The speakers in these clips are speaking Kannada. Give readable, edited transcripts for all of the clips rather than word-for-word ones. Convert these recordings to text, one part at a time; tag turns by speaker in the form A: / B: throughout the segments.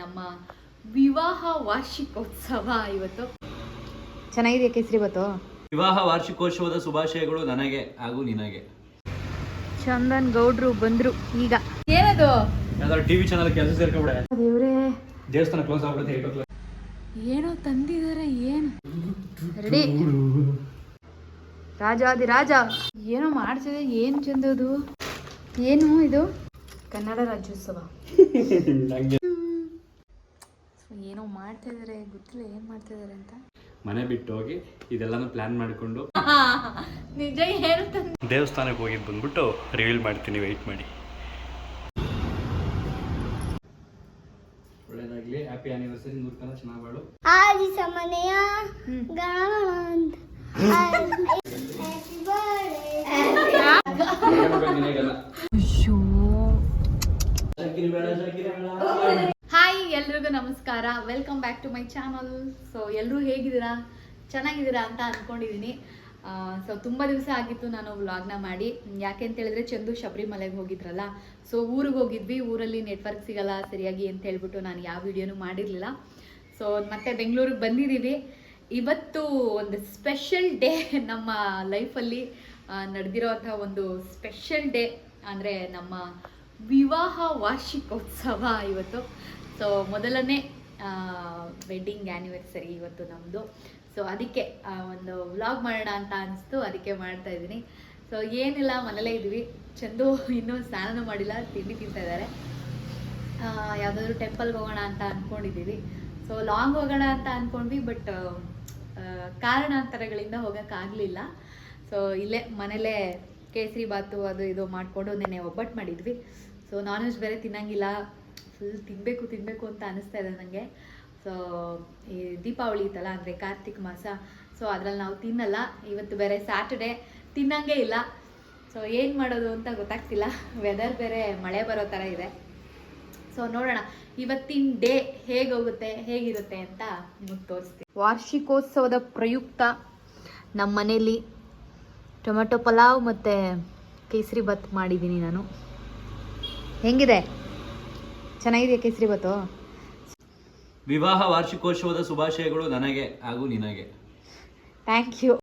A: ನಮ್ಮ ವಿವಾಹ ವಾರ್ಷಿಕೋತ್ಸವ ಇವತ್ತು. ಚೆನ್ನಾಗಿದೆ ಕೇಸರಿ ಬಾತು.
B: ವಿವಾಹ ವಾರ್ಷಿಕೋತ್ಸವದ ಶುಭಾಶಯಗಳು ನನಗೆ ಹಾಗೂ ನಿನಗೆ.
A: ಚಂದನ್ ಗೌಡ್ರು ಬಂದ್ರು ಈಗ. ಏನದು?
B: ಯಾವ್ದಾದ್ರು ಟಿವಿ ಚಾನಲ್ ಕೆಲಸ ಸೇರ್ಕೊಬಿಡೆ.
A: ದೇವ್ರೇ,
B: ದೇವಸ್ಥಾನ ಕ್ಲೋಸ್ ಆಗ್ಬಿಡುತ್ತೆ.
A: ಏನೋ ತಂದಿದ್ದಾರೆ. ಏನು ರೆಡಿ? ರಾಜಾದಿರಾಜ ಏನೋ ಮಾಡ್ತಿದೆ. ಏನು ಚಂದದು? ಏನು ಇದು? ಕನ್ನಡ ರಾಜ್ಯೋತ್ಸವ ಏನೋ ಮಾಡ್ತಾ ಇದಾರೆ, ಗೊತ್ತಿಲ್ಲ ಏನ್ ಮಾಡ್ತಾ ಇದಾರೆ ಅಂತ.
B: ಮನೆ ಬಿಟ್ಟು ಹೋಗಿ ಇದೆಲ್ಲಾನು ಪ್ಲಾನ್ ಮಾಡಿಕೊಂಡು
A: ನಿಜ ಹೇಳ್ತಾನೆ.
B: ದೇವಸ್ಥಾನಕ್ಕೆ ಹೋಗಿ ಬಂದ್ಬಿಟ್ಟು ರಿವೀಲ್ ಮಾಡ್ತೀನಿ, ವೆಯ್ಟ್ ಮಾಡಿ. ಒಳ್ಳೇದಾಗ್ಲಿ, ಹ್ಯಾಪಿ ಆನಿವರ್ಸರಿ, 100 ತನ ಚೆನ್ನಾಗಿ ಬಾಳು.
C: ಆದಿ ಸಮನೆಯ ಗಣಾಂತ ಹ್ಯಾಪಿ ಬರ್ತ್ಡೇ.
A: ಹಾಯ್, ಎಲ್ರಿಗೂ ನಮಸ್ಕಾರ. Welcome back to my channel. So ಎಲ್ಲರೂ ಹೇಗಿದ್ದೀರಾ? ಚೆನ್ನಾಗಿದ್ದೀರಾ ಅಂತ ಅಂದ್ಕೊಂಡಿದ್ದೀನಿ. ಸೊ ತುಂಬ ದಿವಸ ಆಗಿತ್ತು ನಾನು ವ್ಲಾಗ್ನ ಮಾಡಿ. ಯಾಕೆ ಅಂತ ಹೇಳಿದ್ರೆ ಚಂದು ಶಬರಿಮಲೆಗೆ ಹೋಗಿದ್ರಲ್ಲ, ಸೊ ಊರಿಗೆ ಹೋಗಿದ್ವಿ. ಊರಲ್ಲಿ ನೆಟ್ವರ್ಕ್ ಸಿಗಲ್ಲ ಸರಿಯಾಗಿ ಅಂತ ಹೇಳ್ಬಿಟ್ಟು ನಾನು ಯಾವ ವಿಡಿಯೋನೂ ಮಾಡಿರಲಿಲ್ಲ. ಸೊ ಮತ್ತೆ ಬೆಂಗಳೂರಿಗೆ ಬಂದಿದ್ದೀವಿ. ಇವತ್ತು ಒಂದು ಸ್ಪೆಷಲ್ ಡೇ ನಮ್ಮ ಲೈಫಲ್ಲಿ ನಡೆದಿರೋವಂಥ ಒಂದು ಸ್ಪೆಷಲ್ ಡೇ. ಅಂದರೆ ನಮ್ಮ ವಿವಾಹ ವಾರ್ಷಿಕೋತ್ಸವ ಇವತ್ತು. ಸೊ ಮೊದಲನೇ ವೆಡ್ಡಿಂಗ್ ಆ್ಯನಿವರ್ಸರಿ ಇವತ್ತು ನಮ್ಮದು. ಸೊ ಅದಕ್ಕೆ ಒಂದು ವ್ಲಾಗ್ ಮಾಡೋಣ ಅಂತ ಅನಿಸ್ತು, ಅದಕ್ಕೆ ಮಾಡ್ತಾ ಇದ್ದೀನಿ. ಸೊ ಏನಿಲ್ಲ, ಮನೇಲೇ ಇದ್ವಿ. ಚಂದು ಇನ್ನೂ ಸ್ನಾನನೂ ಮಾಡಿಲ್ಲ, ತಿಂಡಿ ತಿಂತಾ ಇದ್ದಾರೆ. ಯಾವುದಾದ್ರೂ ಟೆಂಪಲ್ಗೆ ಹೋಗೋಣ ಅಂತ ಅಂದ್ಕೊಂಡಿದ್ದೀವಿ. ಸೊ ಲಾಂಗ್ ಹೋಗೋಣ ಅಂತ ಅಂದ್ಕೊಂಡ್ವಿ, ಬಟ್ ಕಾರಣಾಂತರಗಳಿಂದ ಹೋಗೋಕ್ಕಾಗಲಿಲ್ಲ. ಸೊ ಇಲ್ಲೇ ಮನೇಲೇ ಕೇಸರಿ ಬಾತು ಅದು ಇದು ಮಾಡಿಕೊಂಡು ನೆನ್ನೆ ಒಬ್ಬಟ್ಟು ಮಾಡಿದ್ವಿ. ಸೊ ನಾನ್ ವೆಜ್ ಬೇರೆ ತಿನ್ನಂಗಿಲ್ಲ, ಫುಲ್ ತಿನ್ನಬೇಕು ಅಂತ ಅನ್ನಿಸ್ತಾ ಇದೆ ನನಗೆ. ಸೊ ಈ ದೀಪಾವಳಿ ಇತ್ತಲ್ಲ, ಅಂದರೆ ಕಾರ್ತಿಕ್ ಮಾಸ, ಸೊ ಅದರಲ್ಲಿ ನಾವು ತಿನ್ನಲ್ಲ. ಇವತ್ತು ಬೇರೆ ಸ್ಯಾಟರ್ಡೆ, ತಿನ್ನಂಗೆ ಇಲ್ಲ. ಸೊ ಏನು ಮಾಡೋದು ಅಂತ ಗೊತ್ತಾಗ್ತಿಲ್ಲ. ವೆದರ್ ಬೇರೆ ಮಳೆ ಬರೋ ಥರ ಇದೆ. ಸೊ ನೋಡೋಣ ಇವತ್ತಿನ ಡೇ ಹೇಗೋಗುತ್ತೆ, ಹೇಗಿರುತ್ತೆ ಅಂತ ನಿಮಗೆ ತೋರಿಸ್ತೀನಿ. ವಾರ್ಷಿಕೋತ್ಸವದ ಪ್ರಯುಕ್ತ ನಮ್ಮ ಮನೇಲಿ ಟೊಮೆಟೊ ಪಲಾವ್ ಮತ್ತು ಕೇಸರಿ ಬಾತ್ ಮಾಡಿದ್ದೀನಿ ನಾನು. ಹೆಂಗಿದೆ? ಚೆನ್ನಾಗಿದೆ ಕೇಸರಿ ಬಾತು.
B: ವಿವಾಹ ವಾರ್ಷಿಕೋತ್ಸವದ ಶುಭಾಶಯಗಳು ನನಗೆ ಹಾಗೂ ನಿನಗೆ.
A: Thank you.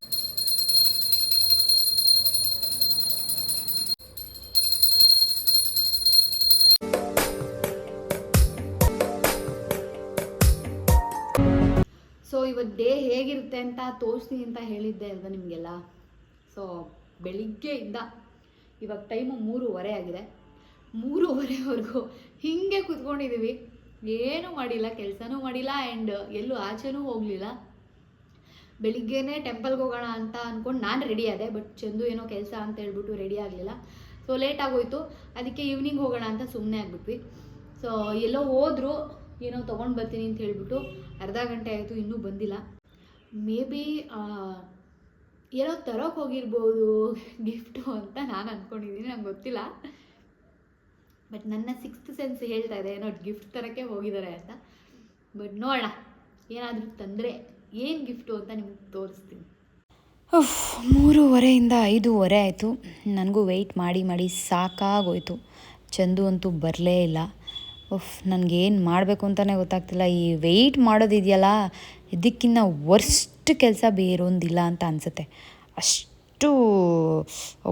A: ಸೊ ಇವತ್ತು ಡೇ ಹೇಗಿರುತ್ತೆ ಅಂತ ತೋರಿಸ್ತೀನಿ ಅಂತ ಹೇಳಿದ್ದೆ ಅಲ್ವಾ ನಿಮಗೆಲ್ಲ. ಸೊ ಬೆಳಿಗ್ಗೆಯಿಂದ ಇವಾಗ ಟೈಮು 3:30 ಆಗಿದೆ. 3:30ವರೆಗೂ ಹೀಗೆ ಕೂತ್ಕೊಂಡಿದ್ದೀವಿ, ಏನೂ ಮಾಡಿಲ್ಲ, ಕೆಲಸನೂ ಮಾಡಿಲ್ಲ, ಆ್ಯಂಡ್ ಎಲ್ಲೂ ಆಚೆನೂ ಹೋಗಲಿಲ್ಲ. ಬೆಳಿಗ್ಗೆನೇ ಟೆಂಪಲ್ಗೆ ಹೋಗೋಣ ಅಂತ ಅಂದ್ಕೊಂಡು ನಾನು ರೆಡಿ ಆದೆ, ಬಟ್ ಚಂದು ಏನೋ ಕೆಲಸ ಅಂತ ಹೇಳ್ಬಿಟ್ಟು ರೆಡಿ ಆಗಲಿಲ್ಲ. ಸೊ ಲೇಟ್ ಆಗೋಯ್ತು, ಅದಕ್ಕೆ ಈವ್ನಿಂಗ್ ಹೋಗೋಣ ಅಂತ ಸುಮ್ಮನೆ ಆಗಿಬಿಟ್ವಿ. ಸೊ ಎಲ್ಲೋ ಹೋದ್ರು, ಏನೋ ತೊಗೊಂಡು ಬರ್ತೀನಿ ಅಂತ ಹೇಳಿಬಿಟ್ಟು ಅರ್ಧ ಗಂಟೆ ಆಯಿತು, ಇನ್ನೂ ಬಂದಿಲ್ಲ. ಮೇ ಬಿ ಏನೋ ತರೋಕೆ ಹೋಗಿರ್ಬೋದು ಗಿಫ್ಟು ಅಂತ ನಾನು ಅಂದ್ಕೊಂಡಿದ್ದೀನಿ, ನಂಗೆ ಗೊತ್ತಿಲ್ಲ. ಬಟ್ ನನ್ನ 6th ಸೆನ್ಸ್ ಹೇಳ್ತಾ ಇದೆ ಏನೋ ಗಿಫ್ಟ್ ತರೋಕ್ಕೆ ಹೋಗಿದ್ದಾರೆ ಅಂತ. ಬಟ್ ನೋಡೋಣ, ಏನಾದರೂ ತಂದರೆ ಏನು ಗಿಫ್ಟು ಅಂತ ನಿಮ್ಗೆ ತೋರಿಸ್ತೀನಿ. 3:30ಇಂದ 5:30 ಆಯಿತು. ನನಗೂ ವೆಯ್ಟ್ ಮಾಡಿ ಸಾಕಾಗೋಯ್ತು. ಚಂದು ಅಂತೂ ಬರಲೇ ಇಲ್ಲ. ನನಗೇನು ಮಾಡಬೇಕು ಅಂತಲೇ ಗೊತ್ತಾಗ್ತಿಲ್ಲ. ಈ ವೆಯ್ಟ್ ಮಾಡೋದಿದೆಯಲ್ಲ, ಇದಕ್ಕಿಂತ ವರ್ಸ್ಟ್ ಕೆಲಸ ಬೇರೊಂದಿಲ್ಲ ಅಂತ ಅನಿಸುತ್ತೆ. ಅಷ್ಟು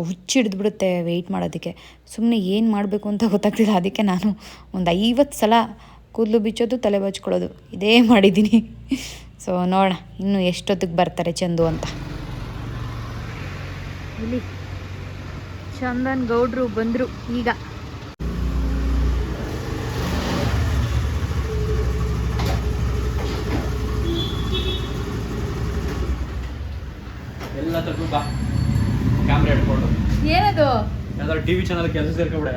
A: ಹುಚ್ಚಿಡ್ದುಬಿಡುತ್ತೆ ವೆಯ್ಟ್ ಮಾಡೋದಕ್ಕೆ. ಸುಮ್ಮನೆ ಏನು ಮಾಡಬೇಕು ಅಂತ ಗೊತ್ತಾಗ್ತಿಲ್ಲ. ಅದಕ್ಕೆ ನಾನು ಒಂದು 50 ಸಲ ಕೂದಲು ಬಿಚ್ಚೋದು, ತಲೆ ಬಚ್ಕೊಳ್ಳೋದು ಇದೇ ಮಾಡಿದ್ದೀನಿ. ಸೊ ನೋಡೋಣ ಇನ್ನು ಎಷ್ಟೊತ್ತಿಗೆ ಬರ್ತಾರೆ ಚಂದು ಅಂತ. ಇಲ್ಲಿ ಚಂದನ್ ಗೌಡ್ರು ಬಂದರು ಈಗ.
B: ಎಲ್ಲ ತಗೊಂಡು ಬಾ, ಕ್ಯಾಮ್ರಾ ಇಟ್ಕೊಂಡು.
A: ಏನದು?
B: ಯಾವ್ದಾದ್ರು ಟಿವಿ ಚಾನಲ್ ಕೆಲಸ ಸೇರ್ಕೊಬಿಡೆ.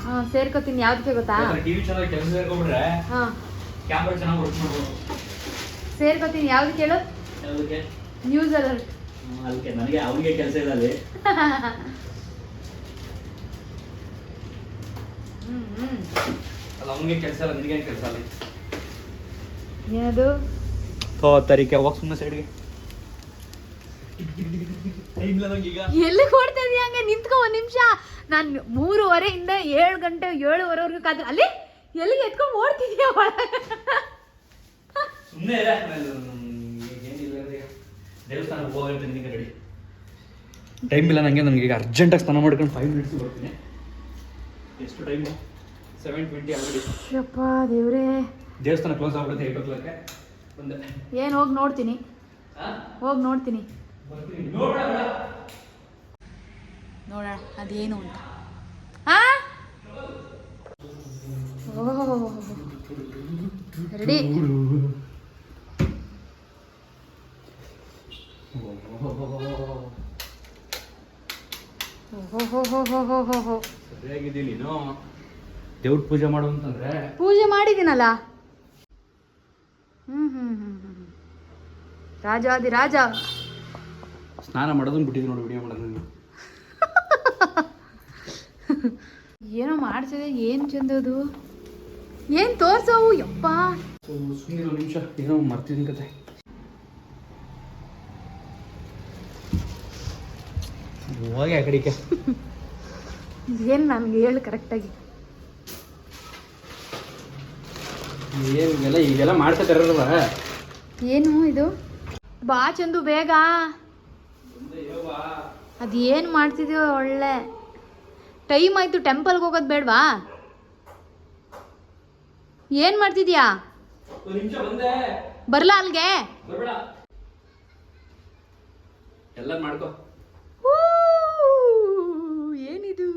A: ಹಾಂ ಸೇರ್ಕೋತೀನಿ. ಯಾವ್ದಕ್ಕೆ ಗೊತ್ತಾ?
B: ಟಿವಿ ಚಾನಲ್ ಕೆಲಸ ಸೇರ್ಕೊಬಿಟ್ರೆ ಕ್ಯಾಮ್ರಾ ಚೆನ್ನಾಗಿ ವರ್ಕ್ ಮಾಡ್ಬೋದು.
A: ಸೇರ್ಕೋತೀನಿ. ಯಾವ್ದಕ್ಕೆ ಹೇಳು?
B: ಯಾವುದಕ್ಕೆ?
A: News alert.
B: ಅದಕ್ಕೆ ನನಗೆ ಅವ್ರಿಗೆ ಕೆಲಸ ಇಲ್ಲ ಅಲ್ಲಿ. ಅಲ್ಲ ಅವನಿಗೆ ಕೆಲಸ ಇಲ್ಲ, ನಿನಗೇನು ಕೆಲಸ ಅಲ್ಲಿ?
A: ಏನದು?
B: ತರೀಕೆ ಹೋಗಿ ಸುಮ್ಮನೆ ಸೈಡ್ಗೆ. ಟೈಮ್ ಇಲ್ಲ ನಂಗೆ ಈಗ.
A: ಎಲ್ಲಿ ಕೊಡ್ತಾ ಇದೀಯ ಹಂಗೆ ನಿಂತ್ಕೊ ಒಂದ್ ನಿಮಿಷ. ನಾನು 3:30 7 ಗಂಟೆ 7:30 ಕಾದ್ರೆ ಅಲ್ಲಿ ಎಲ್ಲಿಗೆ ಎತ್ಕೊಂಡು ಓಡ್ತಿದ್ಯಾ ಒಳಗೆ?
B: ಸುಮ್ಮನೆ ಏನಿಲ್ಲ ದೇವಸ್ಥಾನಕ್ಕೆ ಹೋಗಂತ ನಿನಗೆ ರೆಡಿ. ಟೈಮ್ ಇಲ್ಲ ನನಗೆ. ನನಗೆ ಈಗ ಅರ್ಜೆಂಟಾಗಿ ಸ್ನಾನ ಮಾಡ್ಕೊಂಡು 5 ಮಿನಿಟ್ಸ್ ಬರ್ತೀನಿ. ಎಷ್ಟು ಟೈಮು? 7:20 ಆಲ್ರೆಡಿ.
A: ಯಪ್ಪ ದೇವ್ರೇ.
B: ದೇವಸ್ಥಾನ ಕ್ಲೋಸ್ ಆಗ್ಬಿಡುತ್ತೆ 8 o'clock. ಬಂದೆ.
A: ಏನು ಹೋಗಿ ನೋಡ್ತೀನಿ, ಹೋಗಿ ನೋಡ್ತೀನಿ, ನೋಡೋಣ ಅದೇನು ಅಂತ. ರೆಡಿ.
B: ಸರಿಯಾಗಿದ್ದೀನಿ ನೀನು. ದೇವ್ರ ಪೂಜೆ ಮಾಡು ಅಂತಂದ್ರೆ
A: ಪೂಜೆ ಮಾಡಿದ್ದೀನಲ್ಲ. ರಾಜಾದಿ ರಾಜ.
B: ಸ್ನಾನ ಮಾಡೋದನ್ನ ಬಿಟ್ಟಿದ್ದೀನಿ ನೋಡಿ, ವಿಡಿಯೋ ಮಾಡೋದು.
A: ಏನೋ ಮಾಡ್ತಿದೆ, ಏನು ಚಂದದು, ಏನು ತೋರ್ಸವು ಯಪ್ಪ.
B: ಸುಮ್ಮನೆ ಒಂದು ನಿಮಿಷ, ಏನೋ ಮರ್ತಿದ್ದೀನಿ ಕತೆ. ಹೋಗಿ ಆ ಕಡೆಗೆ.
A: ಏನು ನನಗೆ ಹೇಳು ಕರೆಕ್ಟಾಗಿ.
B: ಏನು ಈಗೆಲ್ಲ ಮಾಡ್ತಾ ತರಲ್ವ?
A: ಏನು ಇದು? ಬಾ ಚಂದು ಬೇಗ. ಅದೇನು ಮಾಡ್ತಿದ್ಯೋ ಒಳ್ಳೆ ಟೈಮ್ ಆಯ್ತು. ಟೆಂಪಲ್ಗೆ ಹೋಗೋದು ಬೇಡವಾ? ಏನು ಮಾಡ್ತಿದ್ಯಾ? ಬರ್ಲಾ ಅಲ್ಗೆ?
B: ಎಲ್ಲ ಮಾಡ್ಕೋ.
A: ಏನಿದು?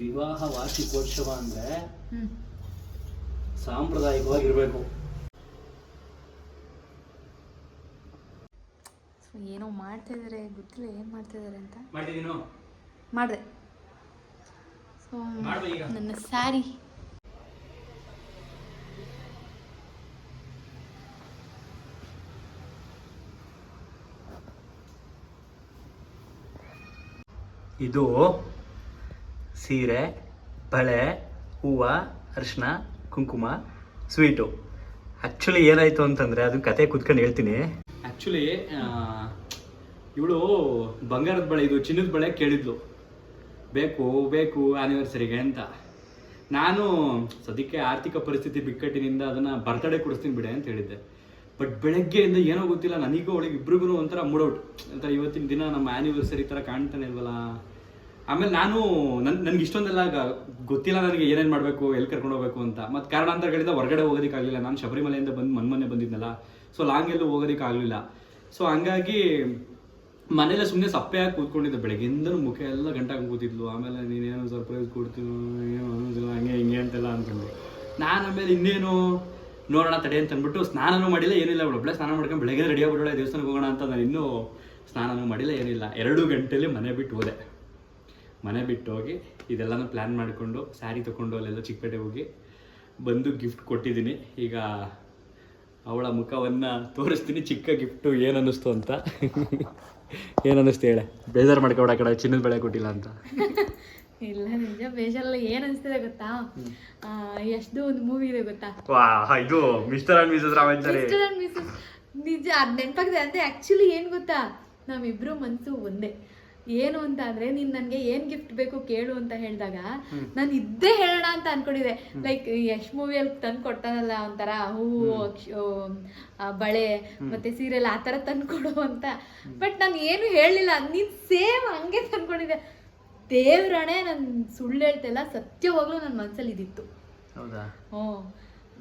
B: ವಿವಾಹ ವಾರ್ಷಿಕೋತ್ಸವ ಅಂದ್ರೆ ಸಾಂಪ್ರದಾಯಿಕವಾಗಿರ್ಬೇಕು.
A: ಏನೋ ಮಾಡ್ತಾ ಇದಾರೆ, ಗೊತ್ತಿಲ್ಲ ಏನು ಮಾಡ್ತಾ ಇದಾರೆ ಅಂತ.
B: ಮಾಡಿದೀನೋ?
A: ಮಾಡಿದೆ. ಸೊ ನನ್ನ ಸ್ಯಾರಿ
B: ಇದು ಸೀರೆ, ಬಳೆ, ಹೂವು, ಅರಿಶಿನ, ಕುಂಕುಮ, ಸ್ವೀಟು. ಆ್ಯಕ್ಚುಲಿ ಏನಾಯಿತು ಅಂತಂದರೆ ಅದು ಕತೆ ಕೂತ್ಕೊಂಡು ಹೇಳ್ತೀನಿ. ಆ್ಯಕ್ಚುಲಿ ಇವಳು ಬಂಗಾರದ ಬಳೆ, ಇದು ಚಿನ್ನದ ಬಳೆ ಕೇಳಿದ್ಲು, ಬೇಕು ಬೇಕು ಆ್ಯನಿವರ್ಸರಿಗೆ ಅಂತ. ನಾನು ಸದ್ಯಕ್ಕೆ ಆರ್ಥಿಕ ಪರಿಸ್ಥಿತಿ ಬಿಕ್ಕಟ್ಟಿನಿಂದ ಅದನ್ನು ಬರ್ತಡೇ ಕೊಡಿಸ್ತೀನಿ ಬಿಡೆ ಅಂತ ಹೇಳಿದ್ದೆ. ಬಟ್ ಬೆಳಗ್ಗೆಯಿಂದ ಏನೋ ಗೊತ್ತಿಲ್ಲ, ನನಗೂ ಅವಳಿಗೆ ಇಬ್ರಿಗೂ ಒಂಥರ ಮೂಡೌಟ್ ಅಂತ. ಇವತ್ತಿನ ದಿನ ನಮ್ಮ ಆ್ಯನಿವರ್ಸರಿ ಥರ ಕಾಣ್ತಾನೆ ಇಲ್ವಲ್ಲ. ಆಮೇಲೆ ನಾನು ನನಗೆ ಇಷ್ಟೊಂದೆಲ್ಲ ಗೊತ್ತಿಲ್ಲ, ನನಗೆ ಏನೇನು ಮಾಡಬೇಕು, ಎಲ್ಲಿ ಕರ್ಕೊಂಡು ಹೋಗ್ಬೇಕು ಅಂತ. ಮತ್ತು ಕಾರಣಾಂತರಗಳಿಂದ ಹೊರಗಡೆ ಹೋಗೋದಕ್ಕಾಗಲಿಲ್ಲ. ನಾನು ಶಬರಿಮಲೆಯಿಂದ ಬಂದು ಮೊನ್ನೆ ಬಂದಿದ್ನಲ್ಲ, ಸೊ ಲಾಂಗ್ ಎಲ್ಲೂ ಹೋಗೋದಕ್ಕಾಗಲಿಲ್ಲ. ಸೊ ಹಂಗಾಗಿ ಮನೇಲೆ ಸುಮ್ಮನೆ ಸಪ್ಪೆಯಾಗಿ ಕೂತ್ಕೊಂಡಿದ್ದೆ. ಬೆಳಗ್ಗೆಯಿಂದಲೂ ಮುಖ ಎಲ್ಲ ಗಂಟಾಗಿ ಕೂತಿದ್ಲು. ಆಮೇಲೆ ನೀನೇನು ಸರ್ಪ್ರೈಸ್ ಕೊಡ್ತೀನೋ ಏನೋ ಅನ್ನೋದಿಲ್ಲ, ಹಂಗೆ ಹಿಂಗೆ ಅಂತೆಲ್ಲ ಅಂತಂದು ನಾನು ಆಮೇಲೆ ಇನ್ನೇನು ನೋಡೋಣ ತಡೆ ಅಂತ ಅಂದ್ಬಿಟ್ಟು ಸ್ನಾನನೂ ಮಾಡಿಲ್ಲ, ಏನಿಲ್ಲ. ಒಬ್ಬಳೆ ಸ್ನಾನ ಮಾಡ್ಕೊಂಡು ಬೆಳಗ್ಗೆ ರೆಡಿ ಆಗ್ಬಿಡೋಳೆ ದೇವಸ್ಥಾನಕ್ಕೆ ಹೋಗೋಣ ಅಂತ. ನಾನು ಇನ್ನೂ ಸ್ನಾನನೂ ಮಾಡಿಲ್ಲ, ಏನಿಲ್ಲ. 2 ಗಂಟೆಲಿ ಮನೆ ಬಿಟ್ಟು ಹೋದೆ. ಮನೆ ಬಿಟ್ಟು ಹೋಗಿ ಇದೆಲ್ಲನೂ ಪ್ಲ್ಯಾನ್ ಮಾಡಿಕೊಂಡು ಸ್ಯಾರಿ ತೊಗೊಂಡು ಅಲ್ಲೆಲ್ಲ ಚಿಕ್ಕಪೇಟೆ ಹೋಗಿ ಬಂದು ಗಿಫ್ಟ್ ಕೊಟ್ಟಿದ್ದೀನಿ. ಈಗ ಅವಳ ಮುಖವನ್ನು ತೋರಿಸ್ತೀನಿ, ಚಿಕ್ಕ ಗಿಫ್ಟು ಏನು ಅನ್ನಿಸ್ತು ಅಂತ. ಏನು ಅನ್ನಿಸ್ತು ಹೇಳೆ? ಬೇಜಾರು ಮಾಡ್ಕೊಬೇಡ, ಆ ಕಡೆ ಚಿನ್ನದ ಬೆಳೆ ಕೊಟ್ಟಿಲ್ಲ ಅಂತ.
A: ಇಲ್ಲ ನಿಜ ಬೇಜಾರಲ್ಲ. ಏನು ಅನಿಸ್ತಿದೆ ಗೊತ್ತಾ, ಎಷ್ಟು ಒಂದು ಮೂವಿ ಇದೆ ಗೊತ್ತಾ,
B: ಇದು mister and Mrs Ramachari.
A: Mister and Mrs. ನಿಜ ಅದು ನೆನಪಾಗಿದೆ. ಅಂದರೆ ಆ್ಯಕ್ಚುಲಿ ಏನು ಗೊತ್ತಾ, ನಾವಿಬ್ಬರು ಮನಸ್ಸು ಒಂದೇ. ಏನು ಅಂತ ಅಂದರೆ, ನೀನು ನನಗೆ ಏನು ಗಿಫ್ಟ್ ಬೇಕು ಕೇಳು ಅಂತ ಹೇಳಿದಾಗ ನಾನು ಇದ್ದೇ ಹೇಳೋಣ ಅಂತ ಅಂದ್ಕೊಂಡಿದ್ದೆ. ಲೈಕ್ ಯಶ್ ಮೂವಿಯಲ್ಲಿ ತಂದು ಕೊಡ್ತಾನಲ್ಲ ಒಂಥರ ಹೂವು, ಬಳೆ ಮತ್ತು ಸೀರೆಲ್ಲ ಆ ಥರ ತಂದು ಕೊಡು ಅಂತ. ಬಟ್ ನಾನು ಏನು ಹೇಳಲಿಲ್ಲ, ನೀನು ಸೇಮ್ ಹಂಗೆ ತಂದ್ಕೊಂಡಿದ್ದೆ. ದೇವ್ರಣೆ, ನಾನು ಸುಳ್ಳು ಹೇಳ್ತಿಲ್ಲ, ಸತ್ಯವಾಗ್ಲೂ ನನ್ನ ಮನಸ್ಸಲ್ಲಿ ಇದಿತ್ತು.
B: ಹೌದಾ?
A: ಹ್ಞೂ.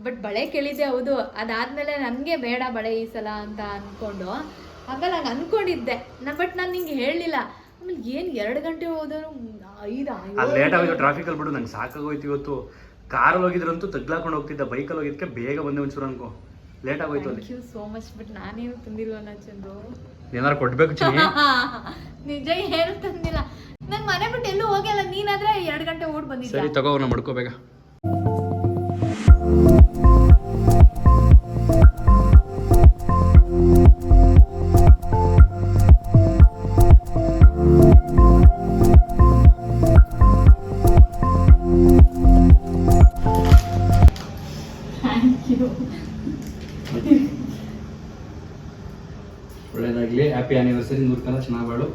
A: ಬಟ್ ಬಳೆ ಕೇಳಿದ್ದೆ, ಹೌದು. ಅದಾದಮೇಲೆ ನನಗೆ ಬೇಡ ಬಳೆ ಈ ಸಲ ಅಂತ ಅಂದ್ಕೊಂಡು ಆಮೇಲೆ ನಾನು ಅಂದ್ಕೊಂಡಿದ್ದೆ. ಬಟ್ ನಾನು ನಿಂಗೆ ಹೇಳಲಿಲ್ಲ. ಆಮೇಲೆ ಏನು 2 ಗಂಟೆ ಹೋದರೂ 5
B: ಲೇಟ್ ಆಗೋದು ಟ್ರಾಫಿಕಲ್ಲಿ ಬಿಡು. ನಂಗೆ ಸಾಕಾಗೋಯ್ತು ಇವತ್ತು. ಕಾರಲ್ಲಿ ಹೋಗಿದ್ರಂತೂ ತಗ್ಲಾಕೊಂಡು ಹೋಗ್ತಿದ್ದೆ, ಬೈಕಲ್ಲಿ ಹೋಗಿದ್ದಕ್ಕೆ ಬೇಗ ಬಂದೆ ಒಂಚೂರು ಅನ್ಕೋ. ಲೇಟ್ ಆಗೋಯ್ತು.
A: Thank you so much. But ನಾನೇನು ತಂದಿಲ್ವಲ್ಲ ಚಂದು.
B: ಏನಾರು ಕೊಡ್ಬೇಕು ಚಿನ್ನಿ.
A: ನಿಜ ಏನು ತಂದಿಲ್ಲ. ನಾನು ಮನೆ ಬಿಟ್ಟು ಎಲ್ಲೂ ಹೋಗಲ್ಲ. ನೀನಾದ್ರೆ 2 ಗಂಟೆ ಓಡ್ ಬಂದಿದ್ದೆ.
B: ಸರಿ ತಗೋ, ಅವ್ರನ್ನ ಮಾಡ್ಕೋಬೇಕ. ಹ್ಯಾಪಿ ಆನಿವರ್ಸರಿ 100 ಕಾಲ ಚೆನ್ನಾಗಿ ಬಾಳು.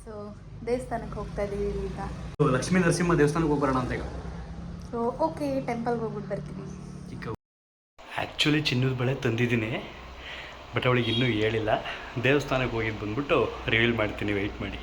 A: ಸೊ ದೇವಸ್ಥಾನಕ್ಕೆ ಹೋಗ್ತಾ ಇದ್ದೀವಿ ಈಗ.
B: ಲಕ್ಷ್ಮೀ ನರಸಿಂಹ ದೇವಸ್ಥಾನಕ್ಕೆ ಹೋಗಿ ಬರೋಣ ಅಂತ ಈಗ.
A: ಸೊ ಓಕೆ, ಟೆಂಪಲ್ಗೆ ಹೋಗ್ಬಿಟ್ಟು ಬರ್ತೀವಿ.
B: ಆ್ಯಕ್ಚುಲಿ ಚಿನ್ನದ ಬಳೆ ತಂದಿದ್ದೀನಿ, ಬಟ್ ಅವಳಿಗೆ ಇನ್ನೂ ಹೇಳಿಲ್ಲ. ದೇವಸ್ಥಾನಕ್ಕೆ ಹೋಗಿದ್ದು ಬಂದ್ಬಿಟ್ಟು ರಿವೀಲ್ ಮಾಡ್ತೀನಿ, ವೆಯ್ಟ್ ಮಾಡಿ.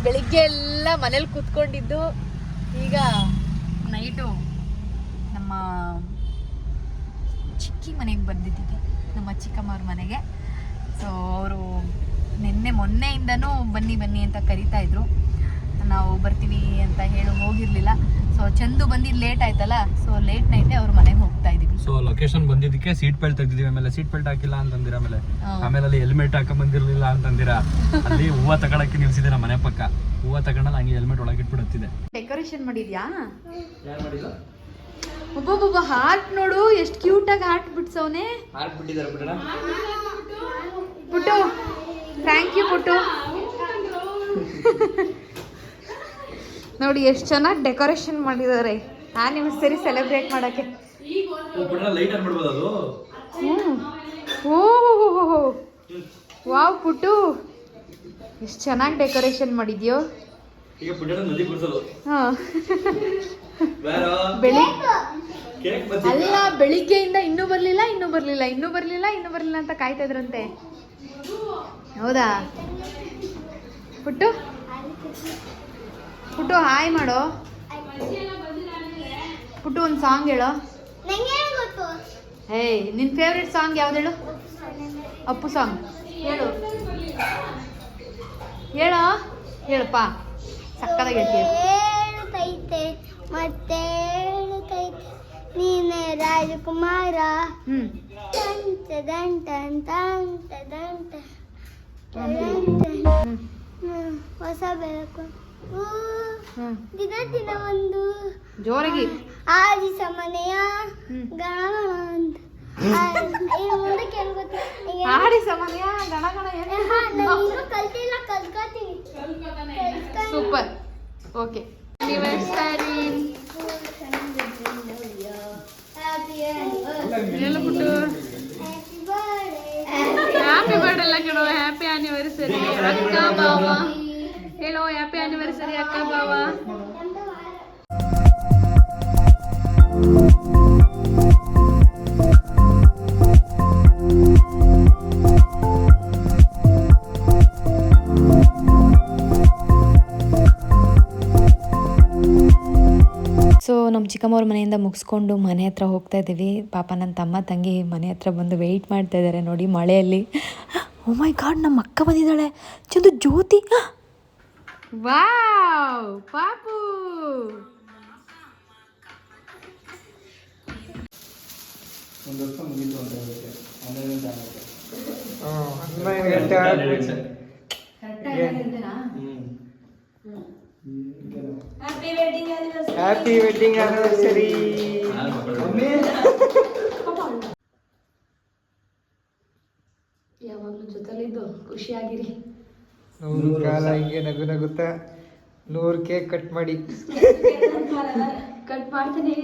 A: ಬೆಳಿಗ್ಗೆ ಎಲ್ಲ ಮನೇಲಿ ಕೂತ್ಕೊಂಡಿದ್ದು, ಈಗ ನೈಟು ನಮ್ಮ ಚಿಕ್ಕಿ ಮನೆಗೆ ಬಂದಿದ್ದೀವಿ, ನಮ್ಮ ಚಿಕ್ಕಮ್ಮವ್ರ ಮನೆಗೆ. ಸೊ ಅವರು ಮೊನ್ನೆಯಿಂದನೂ ಬನ್ನಿ ಬನ್ನಿ ಅಂತ ಕರಿತಾ ಇದ್ರು. ನಾವು ಬರ್ತೀವಿ ಅಂತ ಹೇಳಿ ಹೋಗಿರ್ಲಿಲ್ಲ. ಸೊ ಚಂದು ಬಂದಿದ್ದು ಲೇಟ್ ಆಯ್ತಲ್ಲ, ಸೊ ಲೇಟ್ ನೈಟೇ ಅವ್ರ ಮನೆಗೆ ಹೋಗ್ತಾ ಇದೀವಿ.
B: ಸೊ ಲೊಕೇಶನ್ ಬಂದಿದ್ದಕ್ಕೆ ಸೀಟ್ ಬೆಲ್ಟ್ ತೆಗ್ದಿದ್ದೀವಿ. ಆಮೇಲೆ ಸೀಟ್ ಬೆಲ್ಟ್ ಹಾಕಿಲ್ಲ ಅಂತಂದಿರ, ಆಮೇಲೆ ಅಲ್ಲಿ ಹೆಲ್ಮೆಟ್ ಹಾಕೊಂಡ್ ಬಂದಿರ್ಲಿಲ್ಲ ಅಂತಂದಿರ. ಅಲ್ಲಿ ಹೂವು ತಗೊಳಕ್ಕೆ ನಿಲ್ಸಿದೆ ನಮ್ಮ ಮನೆ ಪಕ್ಕ. ಹೂವು ತಗೊಂಡಲ್ಲ, ಹಂಗೆ ಹೆಲ್ಮೆಟ್ ಒಳಗೆ ಇಟ್ಬಿಡುತ್ತಿದೆ.
A: ಡೆಕೋರೇಷನ್ ಮಾಡಿದ್ಯಾ?
B: ಯಾರು ಮಾಡಿಲ್ಲ?
A: ಒಬ್ಬೊಬ್ಬ ಹಾರ್ಟ್ ನೋಡು, ಎಷ್ಟು ಕ್ಯೂಟ್ ಆಗಿ ಹಾರ್ಟ್ ಬಿಡ್ಸವನೆ.
B: ಹಾರ್ಟ್ ಬಿಟ್ಟಿದ್ದಾರೆ ಬಿಡೋಣ.
A: ಪುಟ್ಟು, ಥ್ಯಾಂಕ್ ಯು ಪುಟ್ಟು. ನೋಡಿ ಎಷ್ಟು ಚೆನ್ನಾಗಿ ಡೆಕೋರೇಷನ್ ಮಾಡಿದ್ದಾರೆ ಆನಿವರ್ಸರಿ ಸೆಲೆಬ್ರೇಟ್ ಮಾಡಕ್ಕೆ.
B: ಲೈಟ್ ಆನ್ ಮಾಡ್ಬೋದು ಅದು.
A: ಓಹೋ ವಾವ್ ಪುಟ್ಟು, ಎಷ್ಟು ಚೆನ್ನಾಗಿ ಡೆಕೋರೇಷನ್ ಮಾಡಿದ್ಯೋ.
B: ಈಗ ಪುಟ್ಟಣ ನದಿ ಬಿಡಿಸೋದು.
A: ಹಾಂ, ಅಲ್ಲ ಬೆಳಿಗ್ಗೆಯಿಂದ ಇನ್ನೂ ಬರ್ಲಿಲ್ಲ ಅಂತ ಕಾಯ್ತಾ ಇದ್ರಂತೆ. ಹೌದಾ ಪುಟ್ಟು? ಪುಟ್ಟು ಹಾಯ್ ಮಾಡೋ. ಪುಟ್ಟು ಒಂದು ಸಾಂಗ್ ಹೇಳೋ. ಏಯ್, ನಿನ್ನ ಫೇವ್ರೆಟ್ ಸಾಂಗ್ ಯಾವ್ದು ಹೇಳು? ಅಪ್ಪು ಸಾಂಗ್ ಹೇಳು. ಹೇಳಪ್ಪ, ಸಕ್ಕದಾಗಿ ಹೇಳ್ತೀಯ.
C: ಹೇಳುತ್ತೈತೆ ಮತ್ತೆ ಹೇಳುತ್ತೈತೆ ನೀನೇ ರಾಜಕುಮಾರ. ಹೊಸ ಬೆಳಕು ದಿನ ಒಂದು
A: ಜೋರಾಗಿ
C: ಆದಿ ಸಮನೆಯ ಗಣ ಅಂತ ಮುಂದಕ್ಕೆ ಏನ್ ಗೊತ್ತಾ?
A: ಆಡಿ ಸಮಯ ಗಣ ಗಣ
C: ನಾನು ಕಲ್ತಿಲ್ಲ, ಕಲ್ತ್ಕೋತೀನಿ.
A: ಸೂಪರ್. ಓಕೆ, ಆನಿವರ್ಸರಿ ಹೇಳ್ಬಿಟ್ಟು ಹ್ಯಾಪಿ ಬರ್ಡೇ ಎಲ್ಲ ಕೇಳೋ. ಹ್ಯಾಪಿ ಆನಿವರ್ಸರಿ ಅಕ್ಕ ಬಾವ ಹೇಳೋ. ಹ್ಯಾಪಿ ಆನಿವರ್ಸರಿ ಅಕ್ಕ ಬಾವ. ಸೊ ನಮ್ಮ ಚಿಕ್ಕಮ್ಮವ್ರ ಮನೆಯಿಂದ ಮುಗಿಸ್ಕೊಂಡು ಮನೆ ಹತ್ರ ಹೋಗ್ತಾ ಇದ್ದೀವಿ. ಪಾಪ ನನ್ನ ತಮ್ಮ ತಂಗಿ ಮನೆ ಹತ್ರ ಬಂದು ವೆಯ್ಟ್ ಮಾಡ್ತಾ ಇದ್ದಾರೆ ನೋಡಿ ಮಳೆಯಲ್ಲಿ. ಓ ಮೈ ಗಾಡ್, ನಮ್ಮ ಅಕ್ಕ ಬಂದಿದ್ದಾಳೆ. ಚಂದು, ಜ್ಯೋತಿ. ವಾವ್ ಪಾಪು.
B: ಒಂದು ವರ್ಷ ಮುಗೀತು ಅಂತ ಹೇಳುತ್ತೆ. 11
D: ಹ್ಯಾಪಿ ವೆಡ್ಡಿಂಗ್ ಆನಿವರ್ಸರಿ.
A: ಯಾವಾಗಲೂ ಜೊತೆಲಿದ್ದು ಖುಷಿಯಾಗಿರಿ.
D: 100 ಕಾಲ ಹಿಂಗೆ ನಗು ನಗುತ್ತಾ 100 ಕೇಕ್ ಕಟ್ ಮಾಡಿ.
A: ಕಟ್ ಮಾಡ್ತಾನೆ.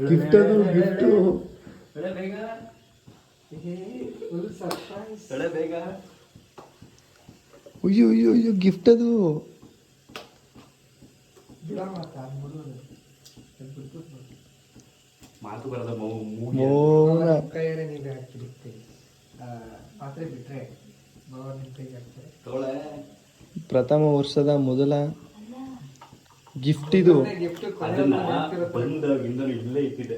D: ಗಿಫ್ಟ್ ಅದು ಗಿಫ್ಟು. ಅಯ್ಯೋ ಅಯ್ಯೋ ಅಯ್ಯೋ ಗಿಫ್ಟ್ ಅದು.
B: ಮಾತು ಬರದ
D: ಮೌನ ಕೈಯಲ್ಲಿ ನೀವು ಹಾಕ್ತಿರ್ತೀರಿ. ಪಾತ್ರೆ ಬಿಟ್ರೆ
B: ತೋಳೆ
D: ಪ್ರಥಮ ವರ್ಷದ ಮೊದಲ ಗಿಫ್ಟ್ ಇದು.
B: ಅದನ್ನ ಬಂದಾಗಿಂದ ಇಲ್ಲೇ ಇಟ್ಟಿದೆ,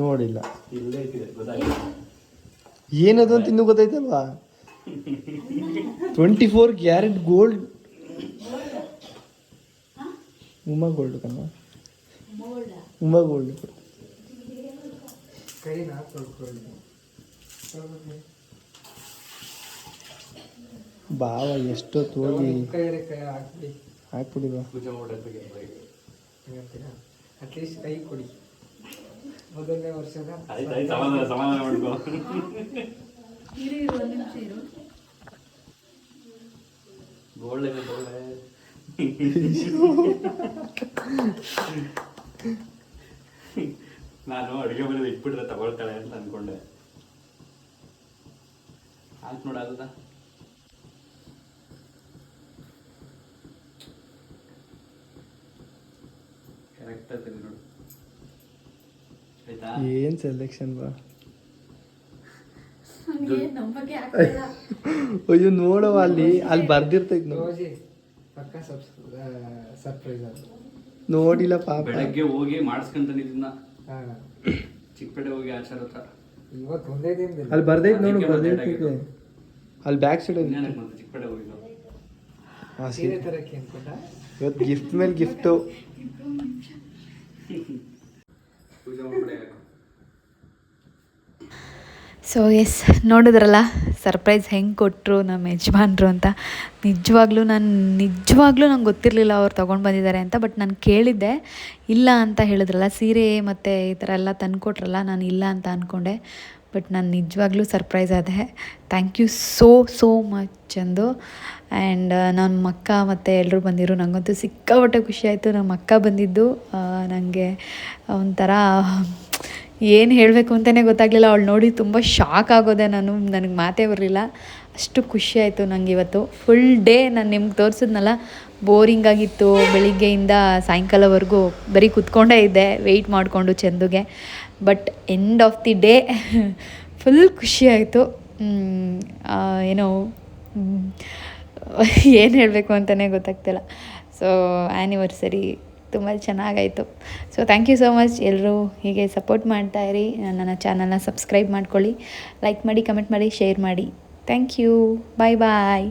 D: ನೋಡಿಲ್ಲ.
B: ಇಲ್ಲೇ ಇಟ್ಟಿದೆ, ಗೊತ್ತಾಗಿಲ್ಲ.
D: ಏನದು ಅಂತ ಇನ್ನೂ ಗೊತ್ತಾಯ್ತಲ್ವಾ? 24 ಕ್ಯಾರೆಟ್ ಗೋಲ್ಡ್. ಉಮಾ ಗೋಲ್ಡ್ ಕಣ್ಣ, ಉಮಾ ಗೋಲ್ಡ್. ಬಾವ ಎಷ್ಟೊತ್ತು ಹೋಗಿ ಹಾಕ್ಬಿಡಿ ಬಾ.
B: ಪೂಜೆ ಮಾಡೋದಕ್ಕೆ
D: ಅಟ್ಲೀಸ್ಟ್ ಕೈ ಕೊಡಿ. ಮೊದಲನೇ ವರ್ಷದ
B: ಸಮಾಧಾನ ಮಾಡ್ಕೋ. ಗೋಲ್ಡ್ ನಾನು ಅಡುಗೆ ಮನೇಲಿ ಇಟ್ಬಿಟ್ರೆ ತಗೊಳ್ತಾಳೆ ಅಂತ ಅನ್ಕೊಂಡೆ. ಹಾಕಿ ನೋಡಾಗದ. ಕರೆಕ್ಟ್ ಆಯ್ತು ನೋಡು. ಆಯ್ತಾ?
D: ಏನ್ ಸೆಲೆಕ್ಷನ್ ಬಾ. ಅಯ್ಯೋ ನೋಡವ, ಅಲ್ಲಿ ಬರ್ದಿರ್ತೈತ್ ನೋಡಿ. ನೋಡಿಲ್ಲ ಪಾಪ.
B: ಬೆಳಗ್ಗೆ ಹೋಗಿ ಮಾಡಿಸ್ಕೊಂತಾನೆ ಇದನ್ನ ಚಿಕ್ಕಪೇಟೆ ಹೋಗಿ ಆಚಾರ ಹತ್ರ.
D: ಅಲ್ಲಿ ಬರ್ದೈತ್ ನೋಡು, ಬರ್ದೈತೆ ಅಲ್ಲಿ ಬ್ಯಾಕ್ ಸೈಡ್.
B: ಚಿಕ್ಕಪೇಟೆ ಹೋಗಿದ್ದು
D: ಇವತ್ತು ಗಿಫ್ಟ್ ಮೇಲೆ ಗಿಫ್ಟು.
B: ಪೂಜೆ ಮಾಡ್ಬಿಡ.
A: ಸೊ ಎಸ್, ನೋಡಿದ್ರಲ್ಲ ಸರ್ಪ್ರೈಸ್ ಹೆಂಗೆ ಕೊಟ್ಟರು ನಮ್ಮ ಯಜಮಾನ್ರು ಅಂತ. ನಿಜವಾಗ್ಲೂ ನಂಗೆ ಗೊತ್ತಿರಲಿಲ್ಲ ಅವ್ರು ತೊಗೊಂಡು ಬಂದಿದ್ದಾರೆ ಅಂತ. ಬಟ್ ನಾನು ಕೇಳಿದ್ದೆ, ಇಲ್ಲ ಅಂತ ಹೇಳಿದ್ರಲ್ಲ, ಸೀರೆ ಮತ್ತು ಈ ಥರ ಎಲ್ಲ ತಂದುಕೊಟ್ರಲ್ಲ, ನಾನು ಇಲ್ಲ ಅಂತ ಅಂದ್ಕೊಂಡೆ. ಬಟ್ ನಾನು ನಿಜವಾಗ್ಲೂ ಸರ್ಪ್ರೈಸ್ ಆದೆ. ಥ್ಯಾಂಕ್ ಯು ಸೋ ಮಚ್ ಅಂದು. ಆ್ಯಂಡ್ ನಮ್ಮ ಅಕ್ಕ ಮತ್ತು ಎಲ್ಲರೂ ಬಂದಿರು. ನನಗಂತೂ ಸಿಕ್ಕಾಪಟ್ಟೆ ಖುಷಿ ಆಯಿತು. ನಮ್ಮ ಅಕ್ಕ ಬಂದಿದ್ದು ನನಗೆ ಒಂಥರ ಏನು ಹೇಳಬೇಕು ಅಂತಲೇ ಗೊತ್ತಾಗಲಿಲ್ಲ. ಅವಳು ನೋಡಿ ತುಂಬ ಶಾಕ್ ಆಗೋದೆ ನಾನು. ನನಗೆ ಮಾತೇ ಬರಲಿಲ್ಲ, ಅಷ್ಟು ಖುಷಿ ಆಯಿತು ನನಗೆ ಇವತ್ತು. ಫುಲ್ ಡೇ ನಾನು ನಿಮ್ಗೆ ತೋರಿಸಿದ್ನಲ್ಲ, ಬೋರಿಂಗ್ ಆಗಿತ್ತು. ಬೆಳಿಗ್ಗೆಯಿಂದ ಸಾಯಂಕಾಲವರೆಗೂ ಬರೀ ಕುತ್ಕೊಂಡೇ ಇದ್ದೆ ವೆಯ್ಟ್ ಮಾಡಿಕೊಂಡು ಚಂದುಗೆ. But end of the day full ಖುಷಿ ಆಯಿತು. ಏನೋ ಏನು ಹೇಳಬೇಕು ಅಂತಲೇ ಗೊತ್ತಾಗ್ತಿಲ್ಲ. ಸೊ ಆ್ಯನಿವರ್ಸರಿ ತುಂಬ ಚೆನ್ನಾಗಾಯಿತು. So thank you so much. ಎಲ್ಲರೂ ಹೀಗೆ ಸಪೋರ್ಟ್ ಮಾಡ್ತಾಯಿರಿ. ನನ್ನ ಚಾನಲ್ನ ಸಬ್ಸ್ಕ್ರೈಬ್ ಮಾಡ್ಕೊಳ್ಳಿ, ಲೈಕ್ ಮಾಡಿ, ಕಮೆಂಟ್ ಮಾಡಿ, ಶೇರ್ ಮಾಡಿ. Thank you. Bye bye.